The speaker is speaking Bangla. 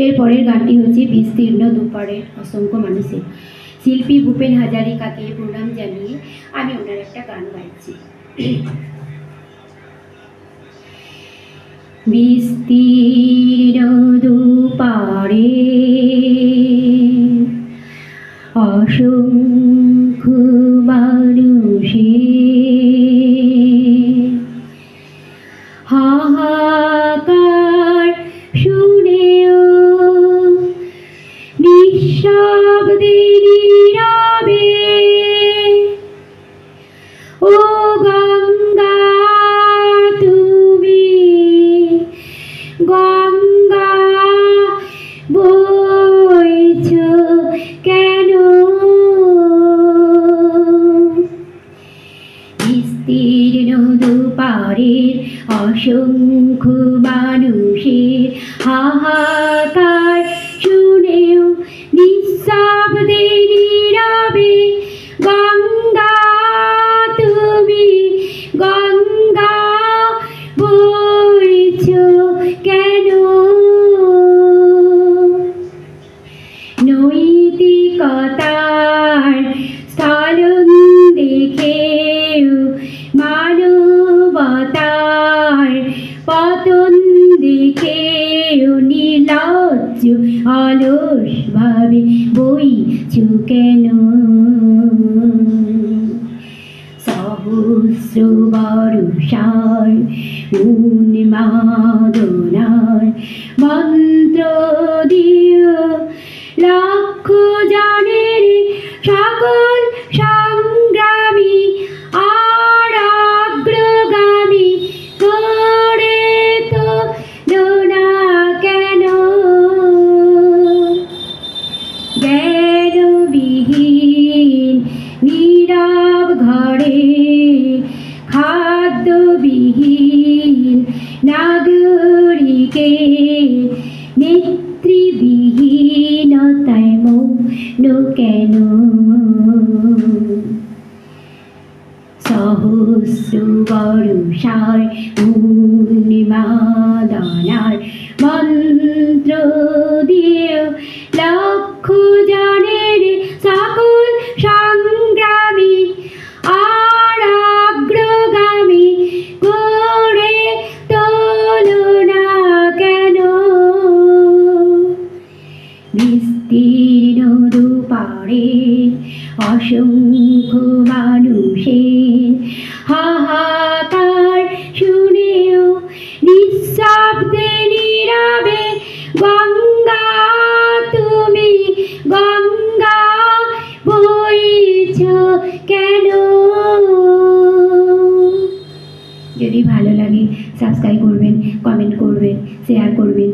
এরপরের গানটি হচ্ছে বিস্তীর্ণ দুপারের অসংখ্য মানুষের। শিল্পী ভূপেন হাজারিকাকে প্রণাম জানিয়ে আমি ওনার একটা গান গাইছি। বিস্তীর্ণ দুপারে অসংখ্য মানুষের হাহাকার শুনেও নিঃশব্দে নীরবে ও গঙ্গা তুমি গঙ্গা বইছ কেন? বিস্তীর্ণ দুপারের অসংখ্য মানুষের হাহাকার শুনেও নিঃশব্দে নীরবে গঙ্গা তুমি গঙ্গা বইছ কেন? নৈতিকতার স্থলন দেখেও মানবতার পতন দেখেও নির্লজ্জ অলস ভাবে বইছ কেন? সহস্র বর্ষার উন্মাদনার মন্ত্র দিও লক্ষ জনের সকল সংগ্রামী আর অগ্রগামী করে তো না কেন? জ্ঞানবিহীন নীরব ঘরে খাদ্যবিহীন নাগরিকে নেতৃবিহীনতায় মৌন কেন? সহস্র বর্ষার উন্মাদনার মন্ত্র দিও লক্ষ জনের সকল সংগ্রামী আর অগ্রগামী করে তোলো না কেন? বিস্তীর্ণ দুপারে অসংখ্য মানুষের হাহাকার শুনেও নিঃশব্দে নীরবে গঙ্গা তুমি গঙ্গা বইছ কেন? যদি ভালো লাগে সাবস্ক্রাইব করবেন, কমেন্ট করবেন, শেয়ার করবেন।